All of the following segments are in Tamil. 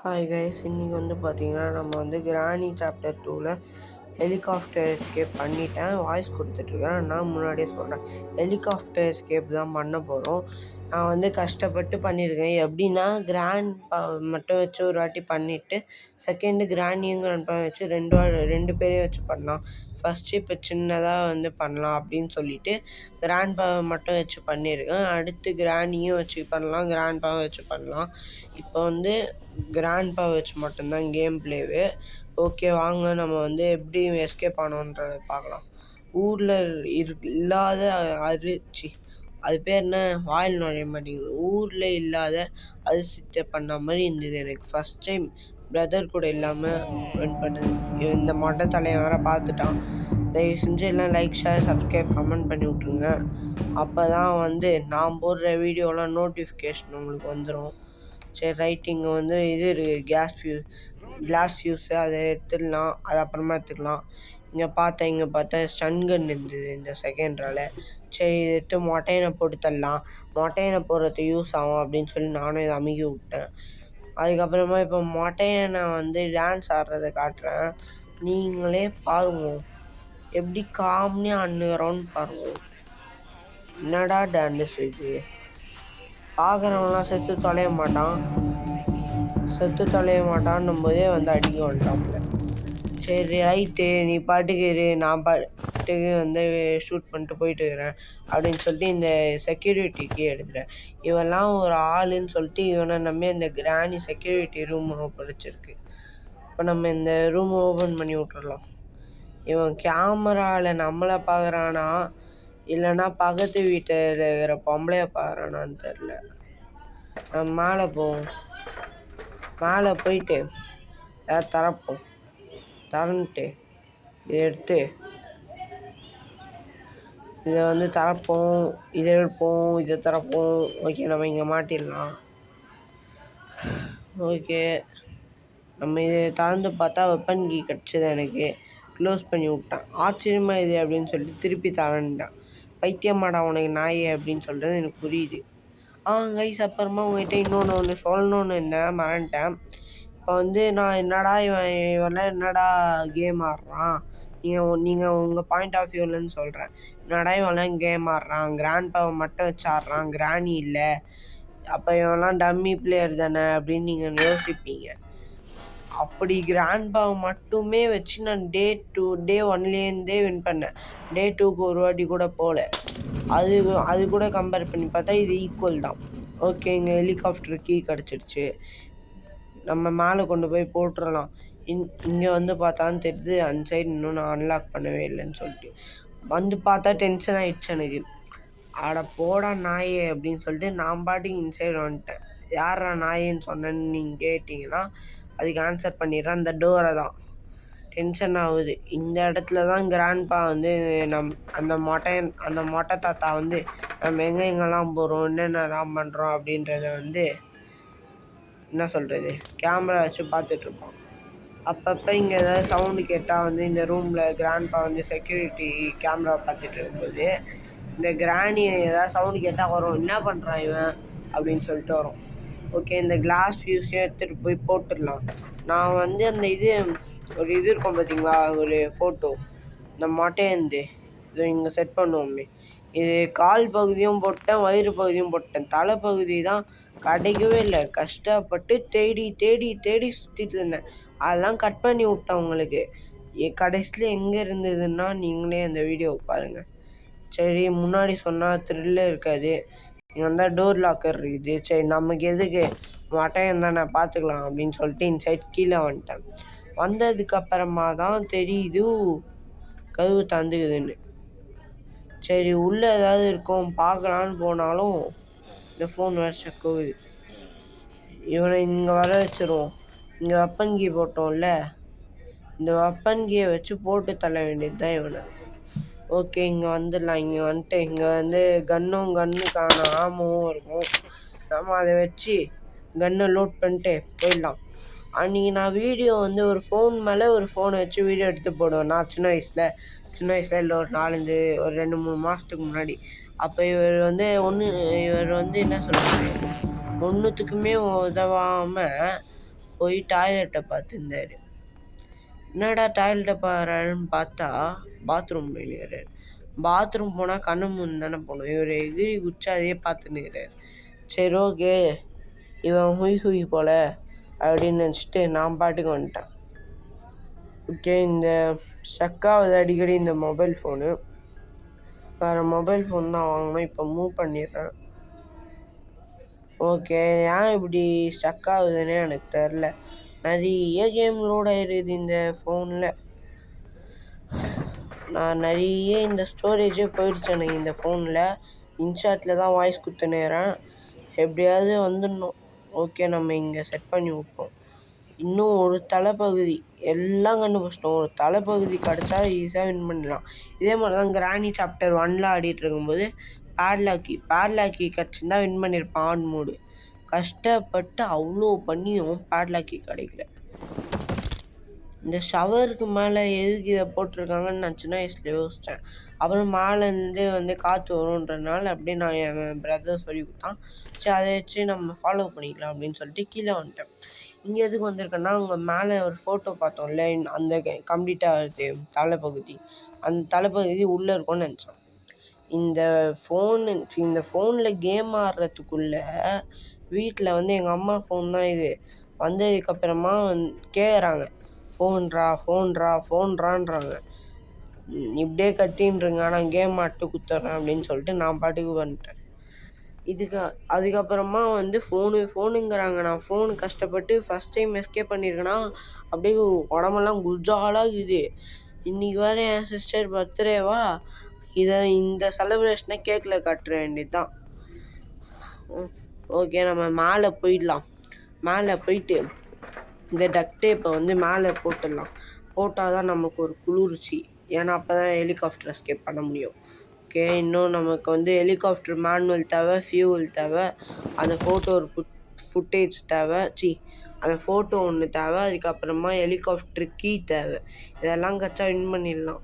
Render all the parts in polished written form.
ஹாய் கைஸ், இன்றைக்கி பார்த்தீங்கன்னா நம்ம கிராணி சாப்டர் 2ல் ஹெலிகாப்டர் எஸ்கேப் பண்ணிட்டேன். வாய்ஸ் கொடுத்துட்ருக்கேன். நான் முன்னாடியே சொல்கிறேன், ஹெலிகாப்டர் எஸ்கேப் தான் பண்ண போகிறோம். நான் கஷ்டப்பட்டு பண்ணியிருக்கேன். எப்படின்னா கிராண்ட் பா மட்டும் வச்சு ஒரு வாட்டி பண்ணிவிட்டு செகண்டு கிராண்டியும் கிராண்ட் பா வச்சு ரெண்டு பேரையும் வச்சு பண்ணலாம். ஃபஸ்ட்டு இப்போ சின்னதாக பண்ணலாம் அப்படின்னு சொல்லிவிட்டு கிராண்ட் பாவை மட்டும் வச்சு பண்ணியிருக்கேன். அடுத்து கிராண்டியும் வச்சு பண்ணலாம், கிராண்ட் பாவை வச்சு பண்ணலாம். இப்போ கிராண்ட் பா வச்சு மட்டும்தான் கேம் பிளேவு. ஓகே, வாங்க நம்ம எப்படி எஸ்கேப் ஆனோன்றத பார்க்கலாம். ஊரில் இல்லாத அது பேர் என்ன, வாயில் நுழைய மாட்டேங்குது. ஊரில் இல்லாத அதிசயத்தை பண்ண மாதிரி இருந்தது எனக்கு. ஃபஸ்ட் டைம் பிரதர் கூட இல்லாமல் வின் பண்ணுது. இந்த மொட்டை தலையை வேறு பார்த்துட்டான். தயவு செஞ்சு எல்லாம் லைக், ஷேர், சப்ஸ்கிரைப், கமெண்ட் பண்ணி விட்ருங்க. அப்போ தான் நான் போடுற வீடியோலாம் நோட்டிஃபிகேஷன் உங்களுக்கு வந்துடும். சரி, ரைட். இங்கே இது இருக்குது, கிளாஸ் ஃபியூஸு. அதை எடுத்துடலாம், அது அப்புறமா எடுத்துக்கலாம். இங்கே பார்த்தேன் ஸ்டன் கன் இருந்தது இந்த செகண்ட்ரால். சரி, இதை எடுத்து மொட்டையனை போட்டு தரலாம், மொட்டையனை போடுறதுக்கு யூஸ் ஆகும் அப்படின்னு சொல்லி நானும் இதை அமுக்கி விட்டேன். அதுக்கப்புறமா இப்போ மொட்டையனை டான்ஸ் ஆடுறதை காட்டுறேன். நீங்களே பாருங்க எப்படி காம்னியாக அண்ணுகிறோன்னு பாருங்க. என்னடா டான்ஸ் இது, பார்க்குறவங்களாம் செத்து தொலைய மாட்டான்னும் போதே அடிக்க வந்துட்டாப்புல. சரி, ரைட்டு, நீ பாட்டுக்கு இரு, நான் பாட்டுக்கு ஷூட் பண்ணிட்டு போயிட்டு இருக்கிறேன் அப்படின்னு சொல்லிட்டு இந்த செக்யூரிட்டிக்கு எடுத்துட்டேன். இவெல்லாம் ஒரு ஆளுன்னு சொல்லிட்டு இவனை நம்பி இந்த கிராணி செக்யூரிட்டி ரூம் படிச்சிருக்கு. இப்போ நம்ம இந்த ரூம் ஓப்பன் பண்ணி விட்டுறலாம். இவன் கேமராவில் நம்மளை பார்க்குறானா இல்லைன்னா பக்கத்து வீட்டில் இருக்கிற பொம்பளைய பார்க்குறானான்னு தெரில. நம்ம மேலே போயிட்டு ஏதாவது திறந்துட்டு இதை எடுத்து இதை திறப்போம், இதை எடுப்போம், இதை திறப்போம். ஓகே, நம்ம இங்கே மாட்டிடலாம். ஓகே, நம்ம இதை திறந்து பார்த்தா வெப்பன் கீ கிடச்சிது எனக்கு. க்ளோஸ் பண்ணி விட்டான். ஆச்சரியமாக இது அப்படின்னு சொல்லிட்டு திருப்பி திறந்துட்டான். பைத்தியமாடா உனக்கு நாயே அப்படின்னு சொல்கிறது எனக்கு புரியுது. கைஸ், அப்புறமா உங்கள்கிட்ட இன்னொன்று சொல்லணுன்னு இருந்தேன், மறந்துட்டேன். இப்போ நான் இவெல்லாம் என்னடா கேம் ஆடுறான், நீங்கள் உங்கள் பாயிண்ட் ஆஃப் வியூலேருந்து சொல்கிறேன். என்னடா இவெல்லாம் கேம் ஆடுறான், கிராண்ட் பாவை மட்டும் வச்சு ஆடுறான், கிராணி இல்லை, அப்போ இவெல்லாம் டம்மி பிளேயர் தானே அப்படின்னு நீங்கள் யோசிப்பீங்க. அப்படி கிராண்ட் பாவை மட்டுமே வச்சு நான் டே 1லேருந்தே வின் பண்ணேன். டே 2க்கு ஒரு வாட்டி கூட போகல. அது கூட கம்பேர் பண்ணி பார்த்தா இது ஈக்குவல் தான். ஓகே, இங்கே ஹெலிகாப்டர் கீ கிடச்சிடுச்சு. நம்ம மேலே கொண்டு போய் போட்டுடலாம். இங்கே பார்த்தான்னு தெரியுது அந்த சைடு இன்னும் நான் அன்லாக் பண்ணவே இல்லைன்னு சொல்லிட்டு பார்த்தா டென்ஷன் ஆகிடுச்சு எனக்கு. ஆட போடா நாயே அப்படின்னு சொல்லிட்டு நான் பாட்டுக்கு இன்சைடு வந்துட்டேன். யாரா நாயின்னு சொன்னேன்னு நீங்கள் கேட்டிங்கன்னா அதுக்கு ஆன்சர் பண்ணிடுறேன், அந்த டோரை தான். டென்ஷன் ஆகுது. இந்த இடத்துல தான் கிராண்ட்பா அந்த மொட்டை தாத்தா நம்ம எங்கெங்கெல்லாம் போகிறோம், என்னென்னலாம் பண்ணுறோம் அப்படின்றத என்ன சொல்கிறது, கேமரா வச்சு பார்த்துட்ருப்போம். அப்பப்போ இங்கே ஏதாவது சவுண்டு கேட்டால் இந்த ரூமில் கிராண்ட்பா செக்யூரிட்டி கேமரா பார்த்துட்டு இருக்கும்போது இந்த கிராணி ஏதாவது சவுண்டு கேட்டால் வரும், என்ன பண்ணுறான் இவன் அப்படின்னு சொல்லிட்டு வரும். ஓகே, இந்த கிளாஸ் ஃபியூஸையும் எடுத்துகிட்டு போய் போட்டுடலாம். நான் அந்த ஒரு இது இருக்கும் பார்த்தீங்களா, ஒரு ஃபோட்டோ, இந்த மொட்டையந்து இது இங்கே செட் பண்ணுவோமே, இது கால் பகுதியும் போட்டேன், வயிறு பகுதியும் போட்டேன். தலைப்பகுதி தான் கிடைக்கவே இல்லை. கஷ்டப்பட்டு தேடி தேடி தேடி சுற்றிட்டு இருந்தேன். அதெல்லாம் கட் பண்ணி விட்டேன் உங்களுக்கு. கடைசியில் எங்கே இருந்ததுன்னா நீங்களே அந்த வீடியோவை பாருங்கள். சரி, முன்னாடி சொன்னால் த்ரில்லே இருக்காது. இங்கே வந்தால் டோர் லாக்கர் இருக்குது. சரி, நமக்கு எதுக்கு, மட்டையம் தானே, பார்த்துக்கலாம் அப்படின்னு சொல்லிட்டு இன்சைட் கீழே வந்துட்டேன். வந்ததுக்கப்புறமா தான் தெரியுது கதவு தந்துக்குதுன்னு. சரி, உள்ளே ஏதாவது இருக்கும் பார்க்கலான்னு போனாலும் இந்த ஃபோன் வேறு செக்குது. இவனை இங்கே வர வச்சுருவோம். இங்கே வெப்பன் கீ போட்டோம்ல, இந்த வெப்பன் கீயை வச்சு போட்டு தள்ள வேண்டியது தான் இவனை. ஓகே, இங்கே வந்துடலாம். இங்கே வந்துட்டு இங்கே கன்னுக்கான ஆமாவும் இருக்கும். நம்ம அதை வச்சு கன்னை லோட் பண்ணிட்டு போயிடலாம். அன்றைக்கி நான் வீடியோ ஒரு ஃபோன் மேலே ஒரு ஃபோனை வச்சு வீடியோ எடுத்து போடுவேன். நான் சின்ன வயசில் இல்லை, ஒரு 2-3 மாதத்துக்கு முன்னாடி. அப்போ இவர் இவர் என்ன சொல்கிறது, ஒன்றுத்துக்குமே உதவாமல் போய் டாய்லெட்டை பார்த்துருந்தாரு. என்னடா டாய்லெட்டை பாருன்னு பார்த்தா பாத்ரூம் போயினுக்கிறாரு. பாத்ரூம் போனால் கண்ணு மூணு தானே போகணும். இவர் எகிரி குச்சி அதையே பார்த்துன்னுக்கிறாரு. சரி ஓகே, இவன் ஹுய் போல அப்படின்னு நினச்சிட்டு நான் பாட்டுக்கு வந்துட்டேன். ஓகே, இந்த ஸ்டக்காவது அடிக்கடி இந்த மொபைல் ஃபோனு. வேறு மொபைல் ஃபோன் தான் வாங்கணும். இப்போ மூவ் பண்ணிடுறேன். ஓகே, ஏன் இப்படி ஸ்டக் ஆகுதுன்னே எனக்கு தெரில. நிறைய கேம் லோட் ஆகிடுது இந்த ஃபோனில். நான் நிறைய இந்த ஸ்டோரேஜே போயிடுச்சு எனக்கு இந்த ஃபோனில். இன்ஷாட்டில் தான் வாய்ஸ் குத்துனேறேன். எப்படியாவது வந்துடணும். ஓகே, நம்ம இங்கே செட் பண்ணி விட்டோம். இன்னும் ஒரு தலைப்பகுதி எல்லாம் கண்டுபிடிச்சிட்டோம். ஒரு தலைப்பகுதி கிடச்சா ஈஸியாக வின் பண்ணலாம். இதே மாதிரி தான் கிராணி சாப்டர் 1 ஆடிட்டு இருக்கும்போது பேட்லாக்கி கிடச்சிருந்தா வின் பண்ணியிருப்பான் ஆட் மோடு. கஷ்டப்பட்டு அவ்வளோ பண்ணியும் பேட்லாக்கி கிடைக்கல. இந்த ஷவருக்கு மேலே எதுக்கு இதை போட்டிருக்காங்கன்னு நான் சின்ன வயசில் யோசித்தேன். அப்புறம் மேலேருந்து காற்று வரும்ன்றதுனால அப்படியே நான் என் பிரதர் சொல்லி கொடுத்தான். சரி, அதை வச்சு நம்ம ஃபாலோ பண்ணிக்கலாம் அப்படின்னு சொல்லிட்டு கீழே வந்துட்டேன். இங்கே எதுக்கு வந்திருக்கேன்னா, அங்கே மேலே ஒரு ஃபோட்டோ பார்த்தோம்ல, அந்த கம்ப்ளீட்டாக வருது தலைப்பகுதி. அந்த தலைப்பகுதி உள்ளே இருக்கும்னு நினச்சேன். இந்த ஃபோனில் கேம் ஆடுறதுக்குள்ளே வீட்டில் எங்கள் அம்மா ஃபோன் தான் இது. வந்ததுக்கப்புறமா கேட்குறாங்க, ஃபோன்றான்றாங்க. இப்படியே கத்தின்றுங்க, நான் கேம் ஆட்டு குத்துறேன் அப்படின்னு சொல்லிட்டு நான் பாட்டுக்கு வந்துட்டேன். அதுக்கப்புறமா ஃபோனுங்கிறாங்க. நான் ஃபோனு கஷ்டப்பட்டு ஃபஸ்ட் டைம் எஸ்கேப் பண்ணியிருக்கேன்னா அப்படியே உடம்பெல்லாம் குஜாலாகுது. இன்றைக்கி வேறு என் சிஸ்டர் பர்த்டேவா, இந்த செலிப்ரேஷனை கேக்கில் காட்டுற வேண்டியது தான். ஓகே, நம்ம மேலே போயிடலாம். மேலே போயிட்டு இந்த டக்ட் டேப்பை மேலே போட்டால் தான் நமக்கு ஒரு குளிர்ச்சி. ஏன்னா அப்போ தான் ஹெலிகாப்டர் எஸ்கேப் பண்ண முடியும். ஓகே, இன்னும் நமக்கு ஹெலிகாப்டர் மேனுவல் தேவை, ஃபியூவல் தேவை, அந்த ஃபோட்டோ ஒரு ஃபுட்டேஜ் தேவை, அந்த ஃபோட்டோ ஒன்று தேவை. அதுக்கப்புறமா ஹெலிகாப்டர் கீ தேவை. இதெல்லாம் கச்சா வின் பண்ணிடலாம்.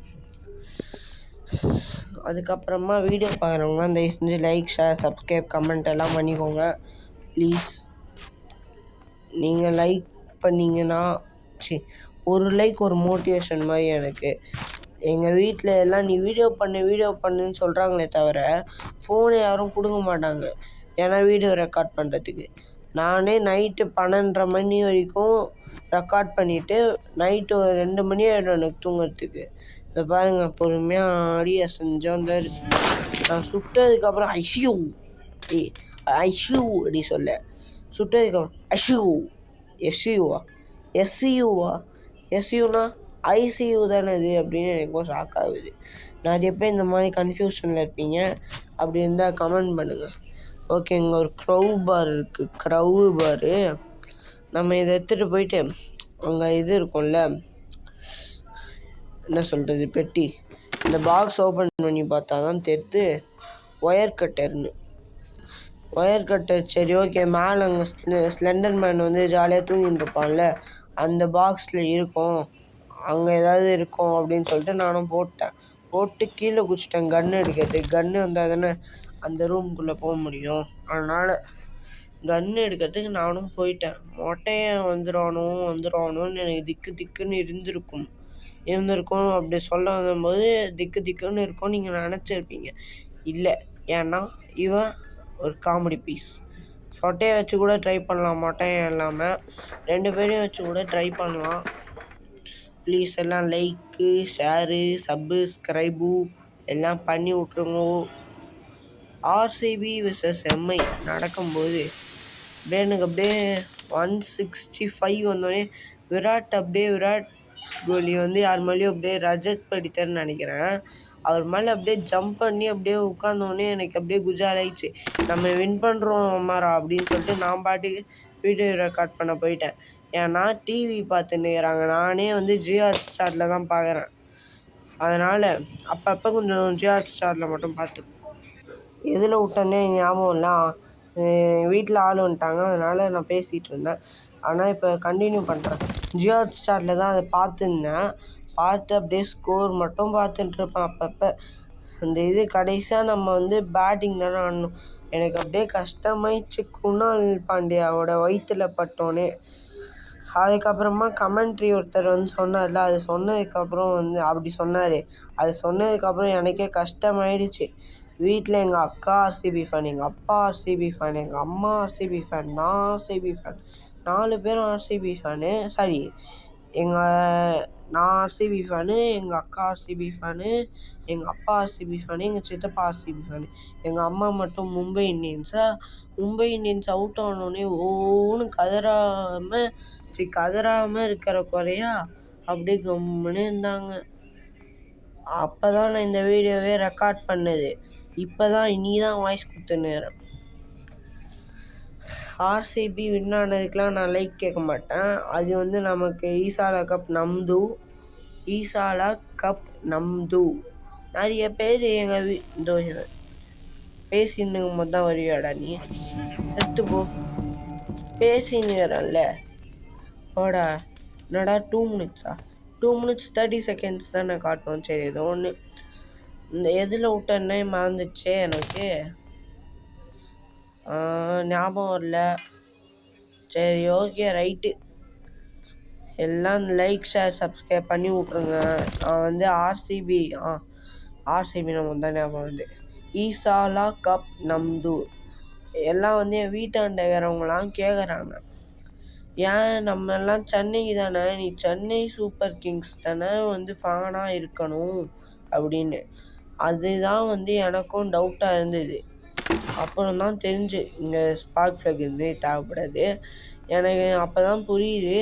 அதுக்கப்புறமா வீடியோ பார்க்குறவங்க தயவு செஞ்சு லைக், ஷேர், சப்ஸ்கிரைப், கமெண்ட் எல்லாம் பண்ணிக்கோங்க ப்ளீஸ். நீங்கள் லைக் பண்ணிங்கன்னா ஒரு லைக் ஒரு மோட்டிவேஷன் மாதிரி எனக்கு. எங்கள் வீட்டில் எல்லாம் நீ வீடியோ பண்ணுன்னு சொல்கிறாங்களே தவிர ஃபோனை யாரும் கொடுக்க மாட்டாங்க. ஏன்னா வீடியோ ரெக்கார்ட் பண்ணுறதுக்கு நானே நைட்டு 12:30 மணி வரைக்கும் ரெக்கார்ட் பண்ணிவிட்டு நைட்டு ஒரு 2 மணி ஆகிடும் எனக்கு தூங்குறதுக்கு. இதை பாருங்கள், பொறுமையாக ஆடி செஞ்சோம். நான் சுட்டதுக்கப்புறம் ஐஷியூ அப்படி சொல்ல, சுட்டதுக்கப்புறம் எஸ்யூனா ஐசியூ தானே இது அப்படின்னு எனக்கும் ஷாக் ஆகுது. நிறைய பேர் இந்த மாதிரி கன்ஃபியூஷனில் இருப்பீங்க. அப்படி இருந்தால் கமெண்ட் பண்ணுங்கள். ஓகே, இங்கே ஒரு க்ரௌ பாரு. நம்ம இதை எடுத்துகிட்டு போயிட்டு அங்கே இது இருக்கும்ல, என்ன சொல்கிறது, பெட்டி. இந்த பாக்ஸ் ஓப்பன் பண்ணி பார்த்தா தான் தெரியுது ஒயர் கட்டர். சரி ஓகே, மேலே அங்கே ஸ்லெண்டர் மேன் ஜாலியாக தூங்கிட்டு இருப்பான்ல, அந்த பாக்ஸில் இருக்கும், அங்கே ஏதாவது இருக்கும் அப்படின்னு சொல்லிட்டு நானும் போட்டு கீழே குதிச்சிட்டேன். கன்று வந்தால் தானே அந்த ரூமுக்குள்ளே போக முடியும். அதனால் கன்று எடுக்கிறதுக்கு நானும் போயிட்டேன். மொட்டையன் வந்துடுவானோன்னு எனக்கு திக்குன்னு இருந்திருக்கும். அப்படி சொல்ல வரும்போது திக்குன்னு இருக்கும் நீங்கள் நினச்சிருப்பீங்க. இல்லை, ஏன்னா இவன் ஒரு காமெடி பீஸ். சொட்டையை வச்சு கூட ட்ரை பண்ணலாம், மொட்டையன் இல்லாமல் 2 பேரையும் வச்சு கூட ட்ரை பண்ணலாம். ப்ளீஸ் எல்லாம் லைக்கு, ஷேரு, சப்ஸ்கிரைபு எல்லாம் பண்ணி விட்ருங்க. RCB vs MI நடக்கும்போது எனக்கு அப்படியே 165 வந்தோடனே விராட் கோலி யார் மேலேயும் அப்படியே ரஜத் படித்தர்னு நினைக்கிறேன், அவர் மேலே அப்படியே ஜம்ப் பண்ணி அப்படியே உட்காந்தோடனே எனக்கு அப்படியே குஜாலாயிடுச்சு. நம்ம வின் பண்ணுறோம் அம்மாரா அப்படின்னு சொல்லிட்டு நான் பாட்டுக்கு வீடியோ ரெக்கார்ட் பண்ண போயிட்டேன். ஏன்னா டிவி பார்த்துன்னுக்கிறாங்க. நானே ஜியோ ஹாட்ஸ்டாரில் தான் பார்க்குறேன். அதனால் அப்பப்போ கொஞ்சம் ஜியோ ஹாட்ஸ்டாரில் மட்டும் பார்த்து எதில் விட்டோன்னே ஞாபகம் இல்லை. வீட்டில் ஆள் வந்துட்டாங்க, அதனால் நான் பேசிகிட்டு இருந்தேன். ஆனால் இப்போ கண்டினியூ பண்ணுறேன். ஜியோ ஹாட்ஸ்டாரில் தான் அதை பார்த்துருந்தேன். அப்படியே ஸ்கோர் மட்டும் பார்த்துட்டுருப்பேன் அப்பப்போ. அந்த கடைசியாக நம்ம பேட்டிங் தானே ஆடணும். எனக்கு அப்படியே கஷ்டமாயிடுச்சு குணால் பாண்டியாவோட வயிற்றில் பட்டோன்னே. அதுக்கப்புறமா கமெண்ட்ரி ஒருத்தர் வந்து சொன்னார்ல, அது சொன்னதுக்கப்புறம் வந்து அப்படி சொன்னார். அது சொன்னதுக்கப்புறம் எனக்கே கஷ்டமாயிடுச்சு. வீட்டில் எங்கள் அக்கா ஆர்சிபி ஃபேன், எங்கள் அப்பா ஆர்சிபி ஃபேன், எங்கள் அம்மா ஆர்சிபி ஃபேன், நான் ஆர்சிபி ஃபேன், 4 பேரும் ஆர்சிபி ஃபேனு. சாரி, நான் ஆர்சிபி ஃபேனு, எங்கள் அக்கா ஆர்சிபி ஃபேனு, எங்கள் அப்பா ஆர்சிபி ஃபேனு, எங்கள் சித்தப்பா ஆர்சிபி ஃபேனு. எங்கள் அம்மா மட்டும் மும்பை இந்தியன்ஸ் அவுட் ஆனோடனே ஓன்னு கதறாமல் இருக்கிற குறையா அப்படியே கம்முன்னு இருந்தாங்க. அப்போ தான் நான் இந்த வீடியோவே ரெக்கார்ட் பண்ணது. இப்போ தான் தான் வாய்ஸ் கொடுத்துன்னுறேன். ஆர்சிபி வின் ஆனதுக்கெலாம் நான் லைக் கேட்க மாட்டேன். அது வந்து நமக்கு ஈசாலா கப் நம்து. நிறைய பேர் எங்கள் பேசின்னுக்கும் போது தான் வருவியாடா நீ? எடுத்து போ, பேசினுறேன்ல போடா. என்னடா 2 minutes 2 minutes 30 seconds தான் நான் காட்டுவோம். சரி, ஏதோ ஒன்று. இந்த எதில் விட்டேன்னே மறந்துச்சே எனக்கு, ஞாபகம் வரல. சரி, ஓகே, ரைட்டு. எல்லாம் லைக் ஷேர் சப்ஸ்கிரைப் பண்ணி விட்ருங்க. நான் வந்து ஆர்சிபி நம்ம தான் ஞாபகம் வந்து ஈசாலா கப் நம்து. எல்லாம் வந்து என் வீட்டாண்ட இருக்கிறவங்களாம் கேட்குறாங்க, ஏன் நம்ம எல்லாம் சென்னைக்கு தானே, நீ சென்னை சூப்பர் கிங்ஸ் தானே வந்து ஃபேனாக இருக்கணும் அப்படின்னு. அதுதான் வந்து எனக்கும் டவுட்டாக இருந்தது. அப்புறம் தான் தெரிஞ்சு இங்கே ஸ்பார்க் ஃப்ளக் இருந்து தேவைப்படாது. எனக்கு அப்போ தான் புரியுது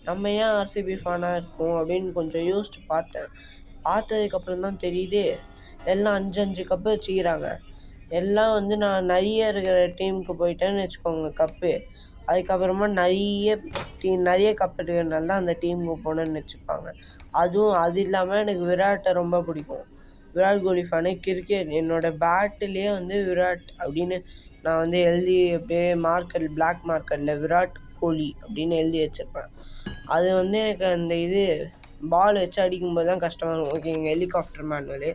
நம்ம ஏன் ஆர்சிபி ஃபேனாக இருக்கோம் அப்படின்னு கொஞ்சம் யோசிச்சு பார்த்ததுக்கப்புறம் தான் தெரியுது எல்லாம் 5 கப்பு வச்சுக்கிறாங்க. எல்லாம் வந்து நான் நிறைய இருக்கிற டீமுக்கு போயிட்டேன்னு வச்சுக்கோங்க கப்பு. அதுக்கப்புறமா நிறைய கப் இருக்கிறதுனால தான் அந்த டீமுக்கு போனேன்னு வச்சுப்பாங்க. அது இல்லாமல் எனக்கு விராட்டை ரொம்ப பிடிக்கும். விராட் கோலி ஃபேனு. கிரிக்கெட் என்னோடய பேட்டிலே வந்து விராட் அப்படின்னு நான் வந்து எழுதி அப்படியே பிளாக் மார்க்கரில் விராட் கோலி அப்படின்னு எழுதி வச்சுருப்பேன். அது வந்து எனக்கு அந்த பால் வச்சு அடிக்கும்போது தான் கஷ்டமாக இருக்கும். ஓகே, எங்கள் ஹெலிகாப்டர் மேனுவல்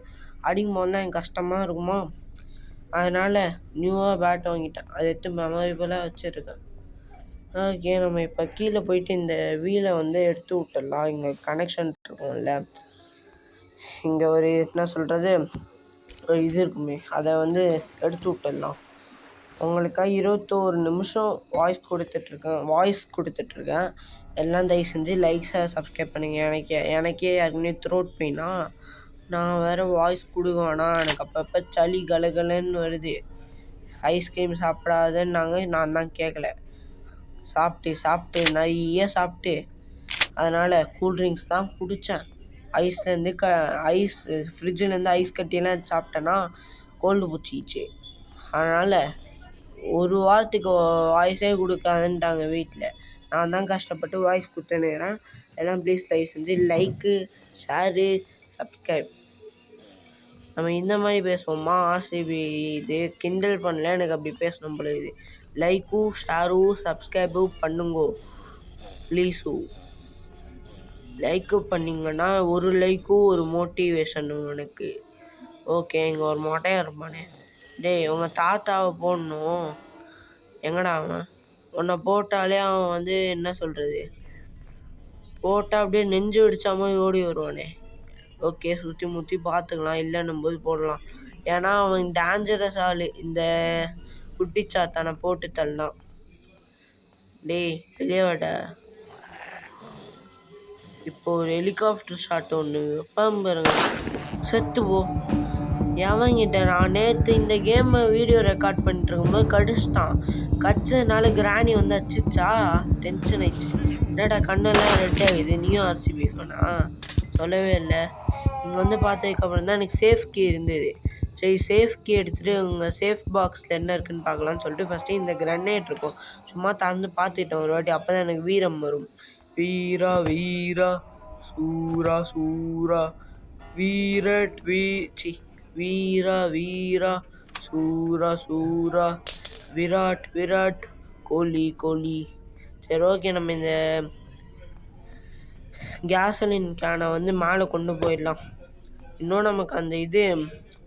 அடிக்கும்போது தான் எனக்கு கஷ்டமாக இருக்குமா, அதனால் நியூவாக பேட் வாங்கிட்டேன். அதை எடுத்து மெமரிபலாக வச்சுருக்கேன். ஓகே, நம்ம இப்போ கீழே போயிட்டு இந்த வீலை வந்து எடுத்து விட்டுடலாம். இங்கே கனெக்ஷன் இருக்கும்ல, இங்கே ஒரு என்ன சொல்கிறது ஒரு இருக்குமே, அதை வந்து எடுத்து விட்டுடலாம். உங்களுக்காக 21 நிமிஷம் வாய்ஸ் கொடுத்துட்ருக்கேன். எல்லாம் தயவு செஞ்சு லைக் சப்ஸ்கிரைப் பண்ணுங்கள். எனக்கே யாருக்குமே த்ரோட் பெயினா, நான் வேறு வாய்ஸ் கொடுக்குவேனா, எனக்கு அப்பப்போ சளி கலகலன்னு வருது. ஐஸ்கிரீம் சாப்பிடாதன்னாங்க, நான் தான் கேட்கல. சாப்பிட்டு நிறைய சாப்பிட்டு அதனால் கூல்ட்ரிங்க்ஸ் தான் குடித்தேன். ஃப்ரிட்ஜிலேருந்து ஐஸ் கட்டியெல்லாம் சாப்பிட்டேன்னா கோல்டு பிடிச்சிச்சு. அதனால் ஒரு வாரத்துக்கு வாய்ஸே கொடுக்காதுன்ட்டாங்க வீட்டில். நான் தான் கஷ்டப்பட்டு வாய்ஸ் கொடுத்துன்னுக்கிறேன். எல்லாம் ப்ளீஸ் தயவு செஞ்சு லைக்கு, ஷேரு, சப்ஸ்கிரைப். நம்ம இந்த மாதிரி பேசுவோமா, ஆர்சிபி கிண்டல் பண்ணல, எனக்கு அப்படி பேசணும் போல இது. லைக்கும் ஷேரும் சப்ஸ்கிரைபும் பண்ணுங்கோ ப்ளீஸு. லைக்கு பண்ணிங்கன்னா ஒரு லைக்கும் ஒரு மோட்டிவேஷன் எனக்கு. ஓகே, இங்கே ஒரு மொட்டையாக இருப்பானே, டேய் உங்கள் தாத்தாவை போடணும். எங்கடா அவன்? உன்னை போட்டாலே அவன் வந்து என்ன சொல்கிறது, போட்டால் அப்படியே நெஞ்சு வெடிச்சா மாதிரி ஓடி வருவானே. ஓகே, சுற்றி முற்றி பார்த்துக்கலாம், இல்லைன்னும் போது போடலாம். ஏன்னா அவன் டேஞ்சரஸ் ஆள். இந்த குட்டிச்சாத்தானை போட்டு தள்ளலாம். டேய் வெளியவாட. இப்போ ஒரு ஹெலிகாப்டர் ஷாட் ஒன்று பாருங்க, செத்து போ. எவங்கிட்ட நான் நேற்று இந்த கேமை வீடியோ ரெக்கார்ட் பண்ணிட்டு இருக்கும்போது கடிச்சதுனால கிராணி வந்து அடிச்சிச்சா, டென்ஷன் ஆயிடுச்சு. என்னடா கண்ணெல்லாம் ரெட் ஆகுது, நீயும் ஆர்சிபி ஃபேனா? சொல்லவே இல்லை. இங்கே வந்து பார்த்ததுக்கப்புறம் தான் எனக்கு சேஃப் கீ இருந்தது. சரி, சேஃப் கீ எடுத்துகிட்டு உங்கள் சேஃப் பாக்ஸில் என்ன இருக்குதுன்னு பார்க்கலான்னு சொல்லிட்டு ஃபஸ்ட்டு இந்த கிரனேட் இருக்கும் சும்மா திறந்து பார்த்துக்கிட்டேன் ஒரு வாட்டி. அப்போ தான் எனக்கு வீரம் வரும். வீரா வீரா சூரா சூரா வீரட் வீரா வீரா சூரா சூரா விராட் கோலி. சரி, ஓகே, நம்ம இந்த கேசலின் கேனை வந்து மேலே கொண்டு போயிடலாம். இன்னும் நமக்கு அந்த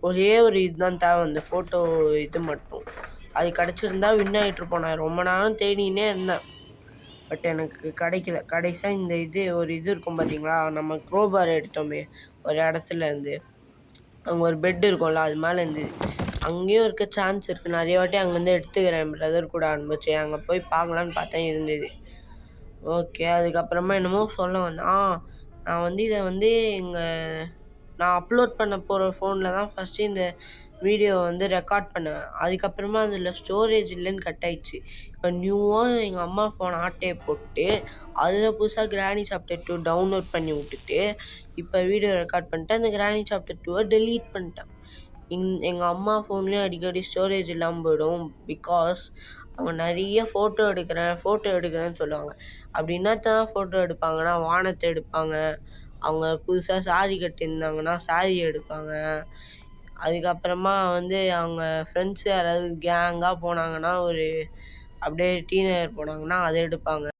ஒரே ஒரு இதுதான் தேவை, அந்த ஃபோட்டோ மட்டும். அது கிடச்சிருந்தா வின் ஆகிட்ருப்போம். நான் ரொம்ப நேரம் தேடினே இருந்தேன். பட் எனக்கு கிடைக்கல. கடைசியா இந்த ஒரு இது இருக்கும் பார்த்தீங்களா, நம்ம க்ரோபார் எடுத்தோமே ஒரு இடத்துலேருந்து, அங்கே ஒரு பெட் இருக்கும்ல அது மேலே இருந்தது. அங்கேயும் இருக்க சான்ஸ் இருக்குது. நிறைய வாட்டி அங்கேருந்து எடுத்துக்கிறேன் என் பிரதர் கூட அனுப்பிச்சு. அங்கே போய் பார்க்கலான்னு பார்த்தேன், இருந்தது. ஓகே. அதுக்கப்புறமா என்னமோ சொல்ல வந்தேன். நான் வந்து இதை வந்து நான் அப்லோட் பண்ண போகிற ஃபோனில் தான் ஃபஸ்ட்டு இந்த வீடியோவை வந்து ரெக்கார்ட் பண்ணேன். அதுக்கப்புறமா அதில் ஸ்டோரேஜ் இல்லைன்னு கட் ஆயிடுச்சு. இப்போ நியூவாக எங்கள் அம்மா ஃபோன் ஆட்டையை போட்டு அதில் புதுசாக கிராணி சாப்டர் 2 டவுன்லோட் பண்ணி விட்டுட்டு இப்போ வீடியோ ரெக்கார்ட் பண்ணிட்டு அந்த கிராணி சாப்டர் 2 டெலீட் பண்ணிட்டேன். எங்கள் அம்மா ஃபோன்லேயும் அடிக்கடி ஸ்டோரேஜ் இல்லாமல் போயிடும். பிகாஸ் அவங்க நிறைய ஃபோட்டோ எடுக்கிறேன்னு சொல்லுவாங்க. அப்படி என்னத்தான் ஃபோட்டோ எடுப்பாங்கன்னா, வானத்தை எடுப்பாங்க, அவங்க புதுசாக சாரி கட்டியிருந்தாங்கன்னா சாரி எடுப்பாங்க, அதுக்கப்புறமா வந்து அவங்க ஃப்ரெண்ட்ஸ் யாராவது கேங்காக போனாங்கன்னா, அப்படியே டீனேஜர் போனாங்கன்னா அதை எடுப்பாங்க.